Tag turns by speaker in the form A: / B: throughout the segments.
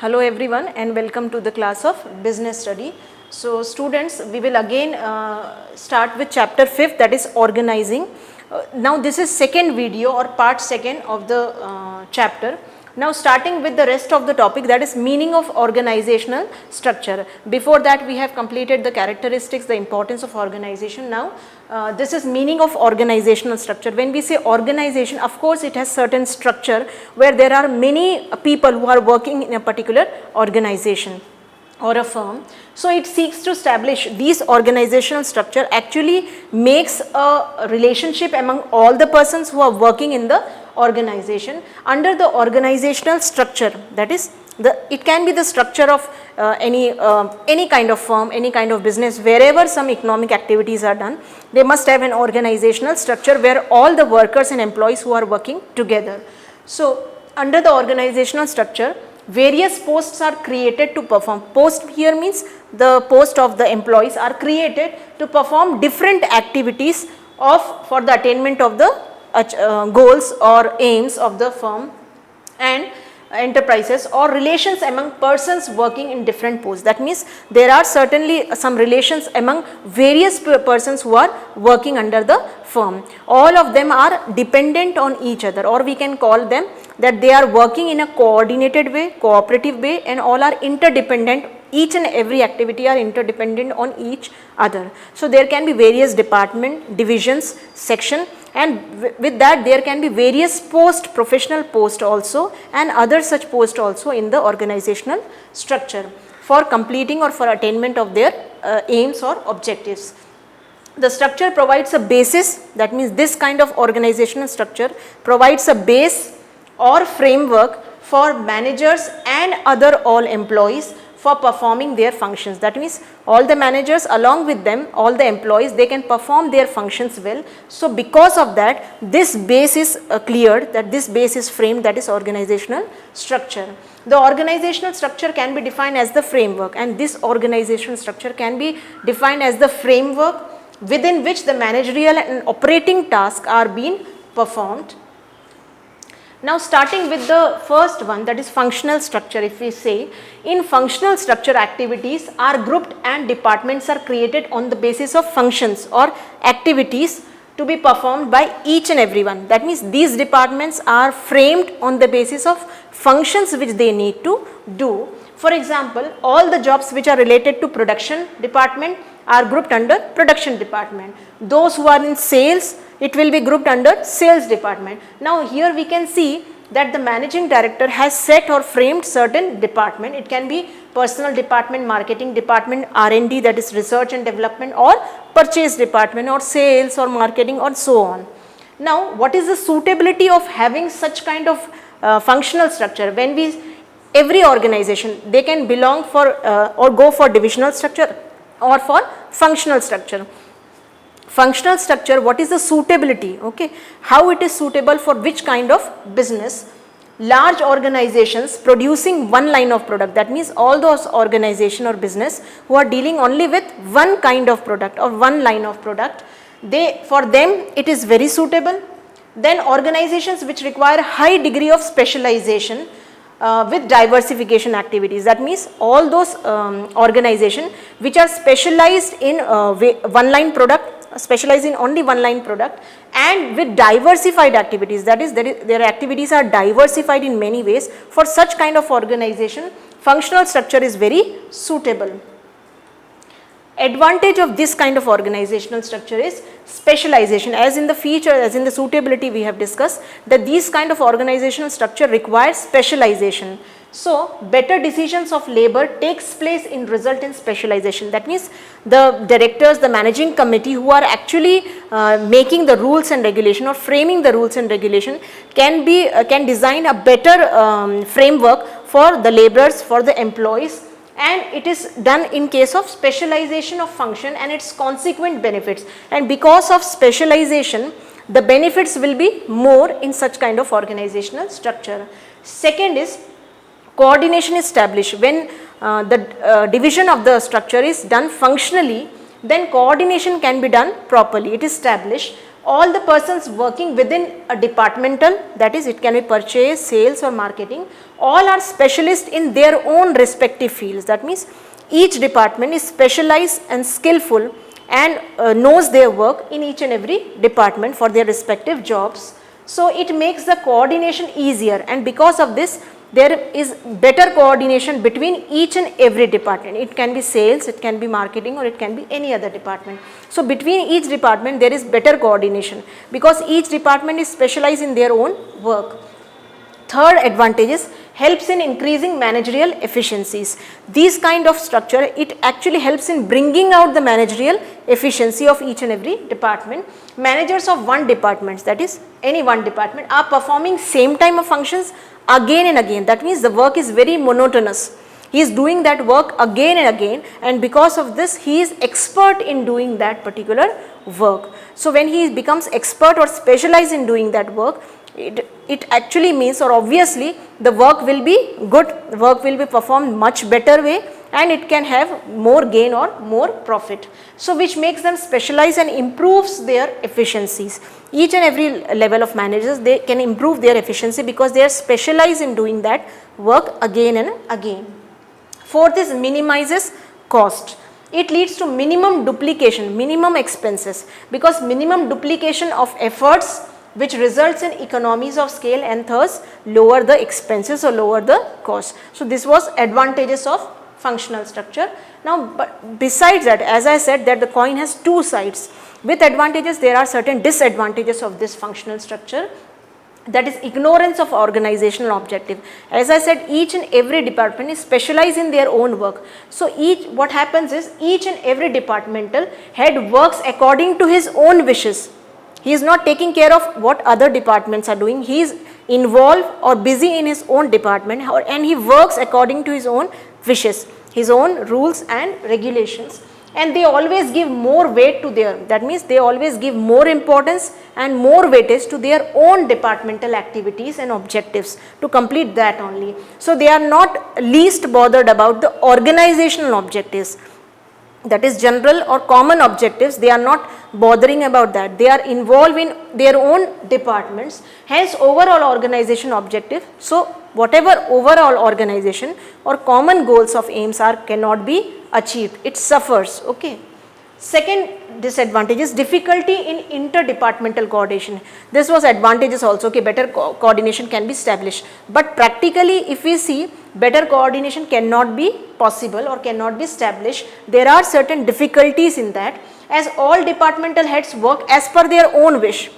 A: Hello everyone and welcome to the class of business study. So students, we will again start with chapter 5th, that is organizing. Now this is second video or part second of the chapter. Now starting with the rest of the topic, that is meaning of organizational structure. Before that we have completed the characteristics, the importance of organization. Now this is meaning of organizational structure. When we say organization, of course it has certain structure where there are many people who are working in a particular organization or a firm. So it seeks to establish these organizational structure actually makes a relationship among all the persons who are working in the organization. Under the organizational structure, that is it can be the structure of any kind of firm, any kind of business, wherever some economic activities are done, they must have an organizational structure where all the workers and employees who are working together. So under the organizational structure, various posts are created to perform. Post here means the post of the employees are created to perform different activities for the attainment of the goals or aims of the firm and enterprises, or relations among persons working in different posts. That means there are certainly some relations among various persons who are working under the firm. All of them are dependent on each other, or we can call them that they are working in a coordinated way, cooperative way, and all are interdependent. Each and every activity are interdependent on each other. So there can be various department, divisions, section, and with that there can be various post, professional post also, and other such post also in the organizational structure for completing or for attainment of their aims or objectives. The structure provides a basis, that means this kind of organizational structure provides a base or framework for managers and other all employees for performing their functions. That means all the managers, along with them all the employees, they can perform their functions well. So because of that, this base is cleared, that this base is framed, that is organizational structure. The organizational structure can be defined as the framework, and this organizational structure can be defined as the framework within which the managerial and operating tasks are being performed. Now starting with the first one, that is functional structure. If we say, in functional structure, activities are grouped and departments are created on the basis of functions or activities to be performed by each and everyone. That means these departments are framed on the basis of functions which they need to do. For example, all the jobs which are related to production department are grouped under production department. Those who are in sales, it will be grouped under sales department. Now here we can see that the managing director has set or framed certain department. It can be personal department, marketing department, R&D, that is research and development, or purchase department, or sales or marketing, or so on. Now what is the suitability of having such kind of functional structure? When every organization, they can belong for or go for divisional structure or for functional structure. Functional structure, what is the suitability? Okay, how it is suitable for which kind of business? Large organizations producing one line of product, that means all those organization or business who are dealing only with one kind of product or one line of product, for them it is very suitable. Then organizations which require high degree of specialization with diversification activities, that means all those organizations which are specialized in one line product, specialize in only one line product, and with diversified activities, that is their activities are diversified in many ways. For such kind of organization, functional structure is very suitable. Advantage of this kind of organizational structure is specialization. As in the feature, as in the suitability we have discussed, that these kind of organizational structure requires specialization. So better decisions of labor takes place in result in specialization. That means the directors, the managing committee who are actually making the rules and regulation or framing the rules and regulation can design a better framework for the laborers, for the employees, and it is done in case of specialization of function and its consequent benefits. And because of specialization, the benefits will be more in such kind of organizational structure. Second is coordination established. When the division of the structure is done functionally, then coordination can be done properly. It is established all the persons working within a departmental, that is it can be purchase, sales or marketing, all are specialists in their own respective fields. That means each department is specialized and skillful and knows their work in each and every department for their respective jobs. So it makes the coordination easier, and because of this there is better coordination between each and every department. It can be sales, it can be marketing, or it can be any other department. So between each department there is better coordination because each department is specialized in their own work. Third advantage is helps in increasing managerial efficiencies. This kind of structure, it actually helps in bringing out the managerial efficiency of each and every department. Managers of one department, that is any one department, are performing same type of functions again and again. That means the work is very monotonous. He is doing that work again and again, and because of this he is expert in doing that particular work. So when he becomes expert or specialized in doing that work, it actually means, or obviously the work will be good, the work will be performed much better way, and it can have more gain or more profit. So which makes them specialize and improves their efficiencies. Each and every level of managers, they can improve their efficiency because they are specialized in doing that work again and again. Fourth is minimizes cost. It leads to minimum duplication, minimum expenses, because minimum duplication of efforts which results in economies of scale and thus lower the expenses or lower the cost. So this was advantages of functional structure. Now but besides that, as I said that the coin has two sides. With advantages there are certain disadvantages of this functional structure, that is ignorance of organizational objective. As I said, each and every department is specialized in their own work. So what happens is each and every departmental head works according to his own wishes. He is not taking care of what other departments are doing. He is involved or busy in his own department, and he works according to his own wishes, his own rules and regulations, and they always give more weight to their, that means they always give more importance and more weightage to their own departmental activities and objectives to complete that only. So they are not least bothered about the organizational objectives, that is general or common objectives. They are not bothering about that. They are involved in their own departments, hence overall organization objective. So whatever overall organization or common goals of aims are cannot be achieved, it suffers. Okay. Second disadvantage is difficulty in interdepartmental coordination. This was advantages also, okay, better coordination can be established, but practically if we see, better coordination cannot be possible or cannot be established. There are certain difficulties in that, as all departmental heads work as per their own wish.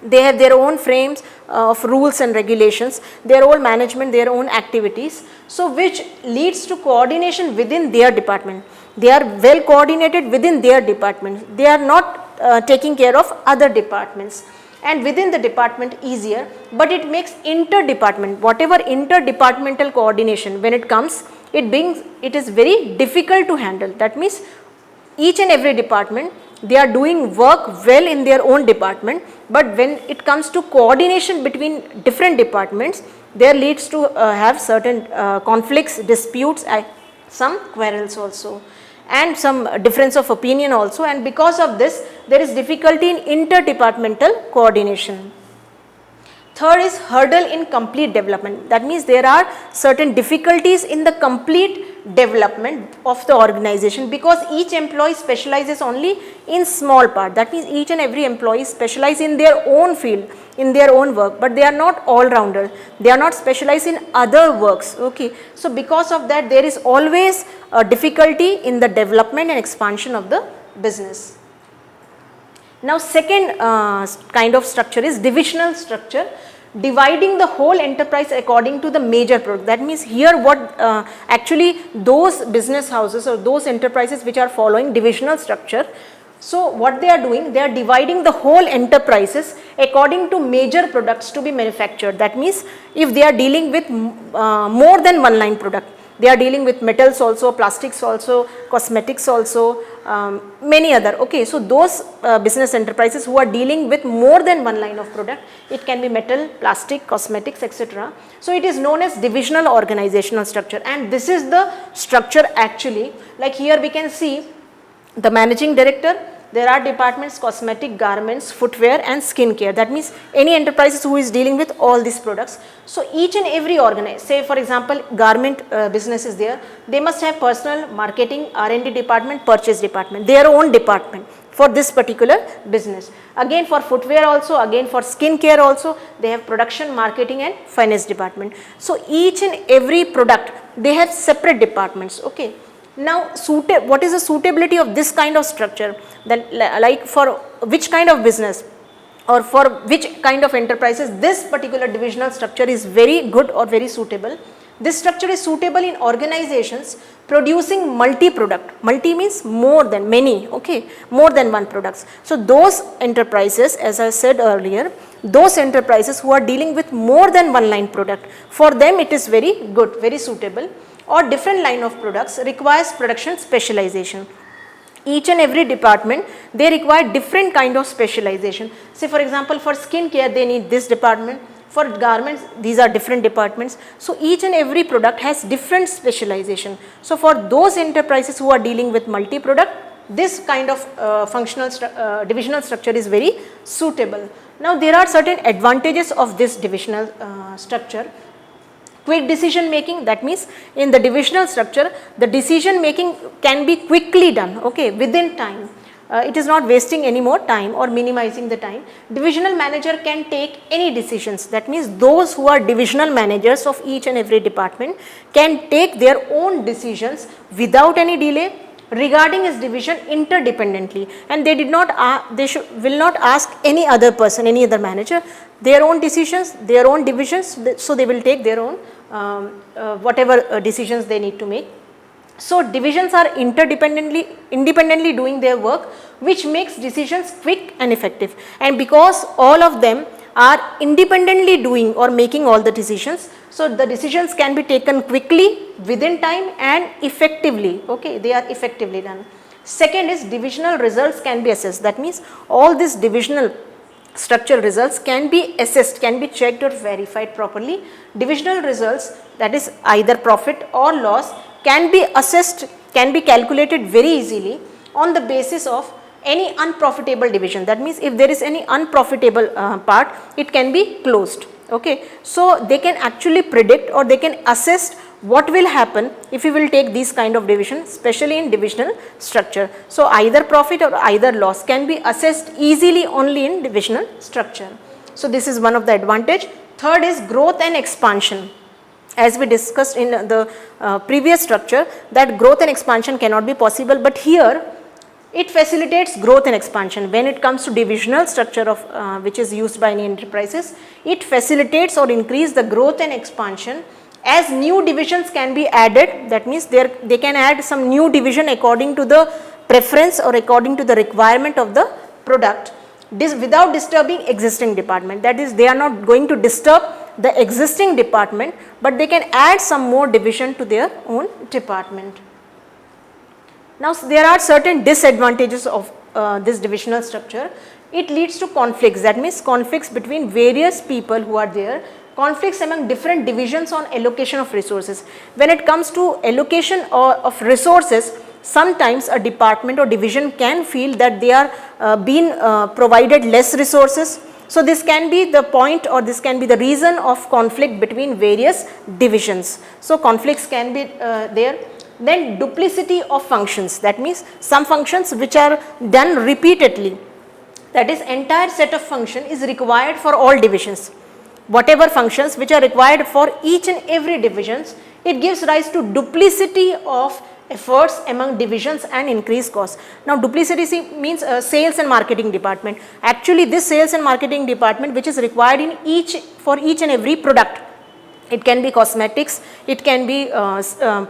A: They have their own frames of rules and regulations, their own management, their own activities, so which leads to coordination within their department. They are well coordinated within their department. They are not taking care of other departments, and within the department easier, but it makes interdepartment, whatever interdepartmental coordination when it comes, it is very difficult to handle. That means each and every department, they are doing work well in their own department, but when it comes to coordination between different departments, there leads to have certain conflicts, disputes, some quarrels also, and some difference of opinion also, and because of this there is difficulty in interdepartmental coordination. Third is hurdle in complete development. That means there are certain difficulties in the complete development of the organization, because each employee specializes only in small part. That means each and every employee specializes in their own field, in their own work, but they are not all-rounder. They are not specialized in other works. Okay. So because of that there is always a difficulty in the development and expansion of the business. Now second kind of structure is divisional structure, dividing the whole enterprise according to the major product. That means here what actually those business houses or those enterprises which are following divisional structure, so what they are doing, they are dividing the whole enterprises according to major products to be manufactured. That means if they are dealing with more than one line product, they are dealing with metals also, plastics also, cosmetics also, many other. Okay, so those business enterprises who are dealing with more than one line of product, it can be metal, plastic, cosmetics, etc. So it is known as divisional organizational structure, and this is the structure actually, like here we can see the managing director, there are departments cosmetic, garments, footwear and skincare. That means any enterprises who is dealing with all these products. So each and every say for example garment business is there, they must have personal, marketing, R&D department, purchase department, their own department for this particular business. Again for footwear also, again for skincare also, they have production, marketing and finance department. So each and every product they have separate departments. Okay. Now what is the suitability of this kind of structure, that like for which kind of business or for which kind of enterprises this particular divisional structure is very good or very suitable. This structure is suitable in organizations producing multi-product. Multi means more than, many, okay, more than one products. So those enterprises, as I said earlier, those enterprises who are dealing with more than one line product, for them it is very good, very suitable. Or different line of products requires production specialization. Each and every department they require different kind of specialization. Say for example for skincare they need this department, for garments these are different departments. So each and every product has different specialization. So for those enterprises who are dealing with multi-product, this kind of functional divisional structure is very suitable. Now there are certain advantages of this divisional structure. Quick decision making, that means in the divisional structure the decision making can be quickly done, okay, within time. It is not wasting any more time or minimizing the time. Divisional manager can take any decisions, that means those who are divisional managers of each and every department can take their own decisions without any delay regarding his division interdependently, and they will not ask any other person, any other manager, their own decisions, their own divisions, so they will take their own whatever decisions they need to make. So divisions are independently doing their work, which makes decisions quick and effective. And because all of them are independently doing or making all the decisions, so the decisions can be taken quickly, within time and effectively, okay, they are effectively done. Second is divisional results can be assessed, that means all these divisional structural results can be assessed, can be checked or verified properly. Divisional results, that is either profit or loss, can be assessed, can be calculated very easily on the basis of any unprofitable division. That means if there is any unprofitable part, it can be closed. Okay, so they can actually predict or they can assess what will happen if you will take these kind of division, especially in divisional structure. So either profit or either loss can be assessed easily only in divisional structure. So this is one of the advantage. Third is growth and expansion. As we discussed in the previous structure, that growth and expansion cannot be possible, but here it facilitates growth and expansion. When it comes to divisional structure of which is used by any enterprises, it facilitates or increase the growth and expansion as new divisions can be added. That means they can add some new division according to the preference or according to the requirement of the product, without disturbing existing department. That is, they are not going to disturb the existing department, but they can add some more division to their own department. Now there are certain disadvantages of this divisional structure. It leads to conflicts, that means conflicts between various people who are there, conflicts among different divisions on allocation of resources. When it comes to allocation of resources, sometimes a department or division can feel that they are being provided less resources. So this can be the point or this can be the reason of conflict between various divisions. So conflicts can be there. Then duplicity of functions, that means some functions which are done repeatedly, that is entire set of function is required for all divisions. Whatever functions which are required for each and every divisions, it gives rise to duplicity of efforts among divisions and increased costs. Now duplicity means sales and marketing department. Actually this sales and marketing department which is required in for each and every product. It can be cosmetics, it can be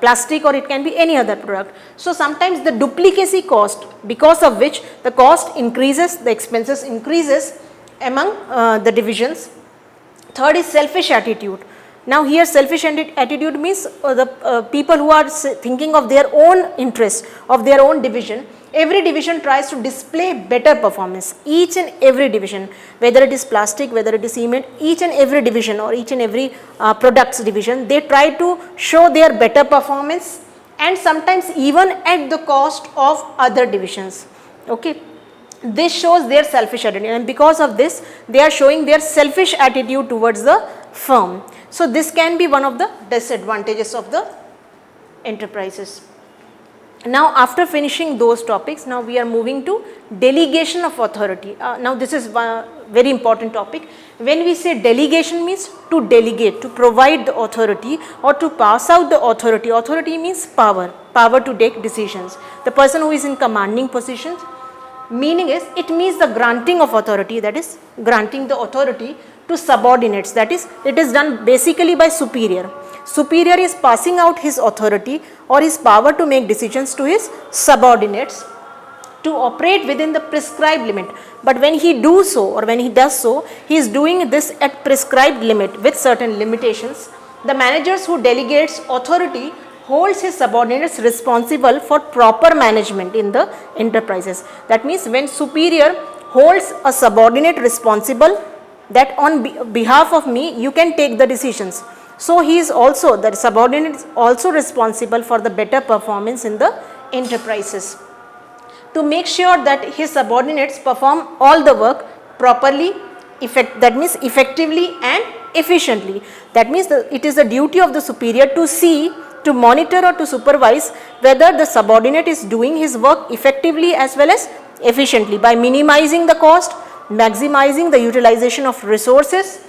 A: plastic, or it can be any other product. So sometimes the duplicacy cost, because of which the cost increases, the expenses increases among the divisions. Third is selfish attitude. Now here selfish attitude means the people who are thinking of their own interest, of their own division. Every division tries to display better performance, each and every division, whether it is plastic, whether it is cement, each and every division or each and every products division, they try to show their better performance, and sometimes even at the cost of other divisions. Okay. This shows their selfish attitude, and because of this they are showing their selfish attitude towards the firm. So this can be one of the disadvantages of the enterprises. Now after finishing those topics, now we are moving to delegation of authority. Now this is one very important topic. When we say delegation, means to delegate, to provide the authority or to pass out the authority. Authority means power, power to take decisions. The person who is in commanding positions, meaning is it means the granting of authority, that is granting the authority to subordinates, that is it is done basically by superior. Superior is passing out his authority or his power to make decisions to his subordinates to operate within the prescribed limit. But when he do so, or when he does so, he is doing this at prescribed limit with certain limitations. The managers who delegates authority holds his subordinates responsible for proper management in the enterprises. That means when superior holds a subordinate responsible that on behalf of me you can take the decisions. So he is also, the subordinate is also responsible for the better performance in the enterprises. To make sure that his subordinates perform all the work properly, that means effectively and efficiently. That means it is the duty of the superior to see, to monitor or to supervise whether the subordinate is doing his work effectively as well as efficiently by minimizing the cost, maximizing the utilization of resources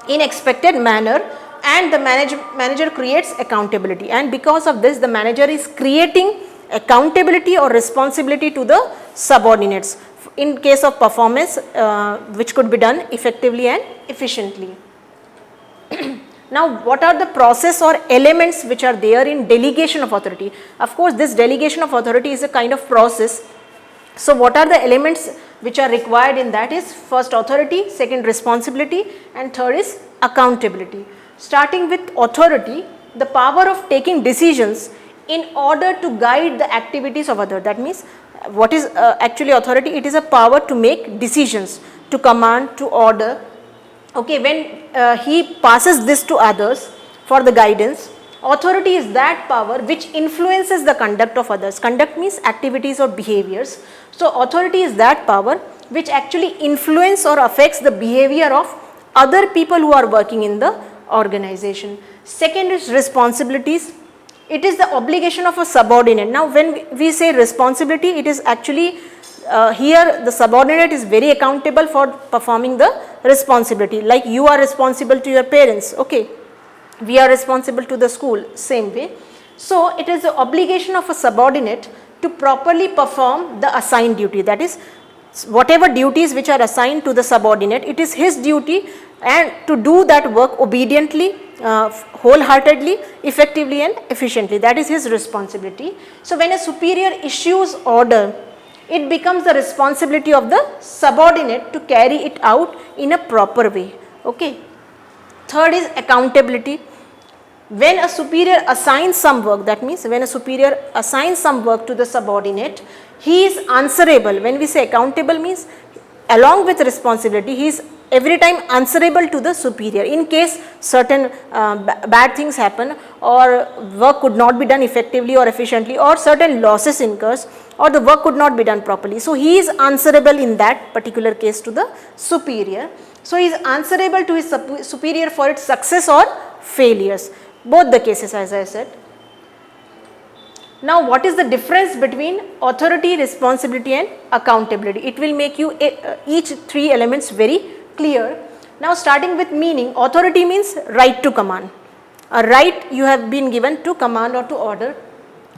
A: in expected manner, and the manager creates accountability, and because of this the manager is creating accountability or responsibility to the subordinates in case of performance which could be done effectively and efficiently. Now what are the process or elements which are there in delegation of authority? Of course this delegation of authority is a kind of process. So what are the elements which are required in that is, first authority, second responsibility, and third is accountability. Starting with authority, the power of taking decisions in order to guide the activities of others. That means what is actually authority? It is a power to make decisions, to command, to order. Okay, when he passes this to others for the guidance, authority is that power which influences the conduct of others. Conduct means activities or behaviors. So authority is that power which actually influence or affects the behavior of other people who are working in the organization. Second is responsibilities. It is the obligation of a subordinate. Now when we say responsibility, it is actually here the subordinate is very accountable for performing the responsibility. Like you are responsible to your parents, okay, we are responsible to the school, same way. So it is the obligation of a subordinate to properly perform the assigned duty. That is whatever duties which are assigned to the subordinate, it is his duty and to do that work obediently, wholeheartedly, effectively and efficiently. That is his responsibility. So when a superior issues order, it becomes the responsibility of the subordinate to carry it out in a proper way. Okay. Third is accountability. When a superior assigns some work, that means when a superior assigns some work to the subordinate, he is answerable. When we say accountable means along with responsibility, he is every time answerable to the superior in case certain bad things happen or work could not be done effectively or efficiently or certain losses incurs or the work could not be done properly. So he is answerable in that particular case to the superior. So he is answerable to his superior for its success or failures, both the cases as I said. Now what is the difference between authority, responsibility and accountability? It will make you each three elements very clear. Now starting with meaning, authority means right to command. A right you have been given to command or to order.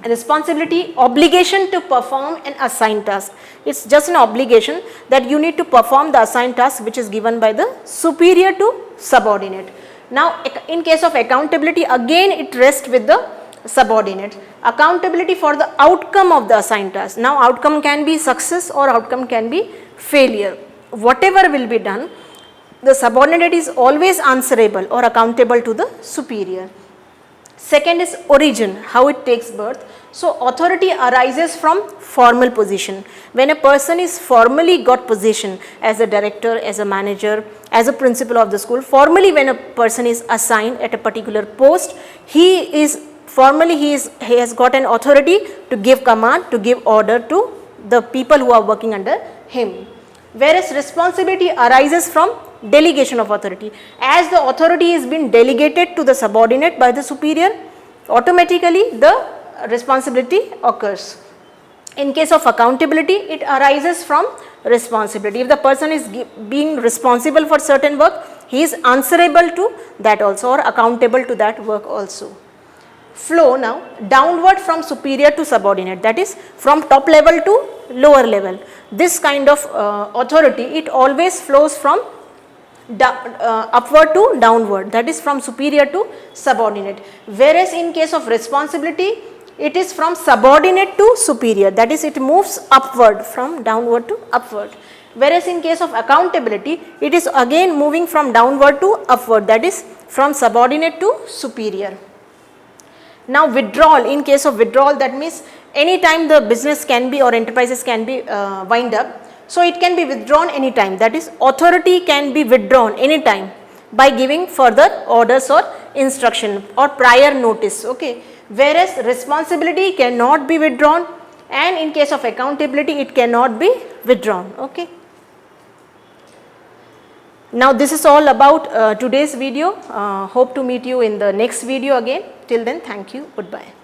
A: Responsibility, obligation to perform an assigned task. It's just an obligation that you need to perform the assigned task which is given by the superior to subordinate. Now in case of accountability, again it rests with the subordinate. Accountability for the outcome of the assigned task. Now outcome can be success or outcome can be failure. Whatever will be done, the subordinate is always answerable or accountable to the superior. Second is origin, how it takes birth. So authority arises from formal position. When a person is formally got position as a director, as a manager, as a principal of the school, formally when a person is assigned at a particular post, he has got an authority to give command, to give order to the people who are working under him. Whereas responsibility arises from delegation of authority. As the authority is being delegated to the subordinate by the superior, automatically the responsibility occurs. In case of accountability, it arises from responsibility. If the person is being responsible for certain work, he is answerable to that also, or accountable to that work also. Flow now downward from superior to subordinate, that is from top level to lower level. This kind of authority, it always flows from upward to downward, that is from superior to subordinate. Whereas in case of responsibility, it is from subordinate to superior, that is it moves upward from downward to upward. Whereas in case of accountability, it is again moving from downward to upward, that is from subordinate to superior. Now withdrawal, in case of withdrawal, that means any time the business can be or enterprises can be wind up, so it can be withdrawn any time, that is authority can be withdrawn any time by giving further orders or instruction or prior notice, okay. Whereas responsibility cannot be withdrawn, and in case of accountability it cannot be withdrawn, okay. Now this is all about today's video. Hope to meet you in the next video again. Till then, thank you, goodbye.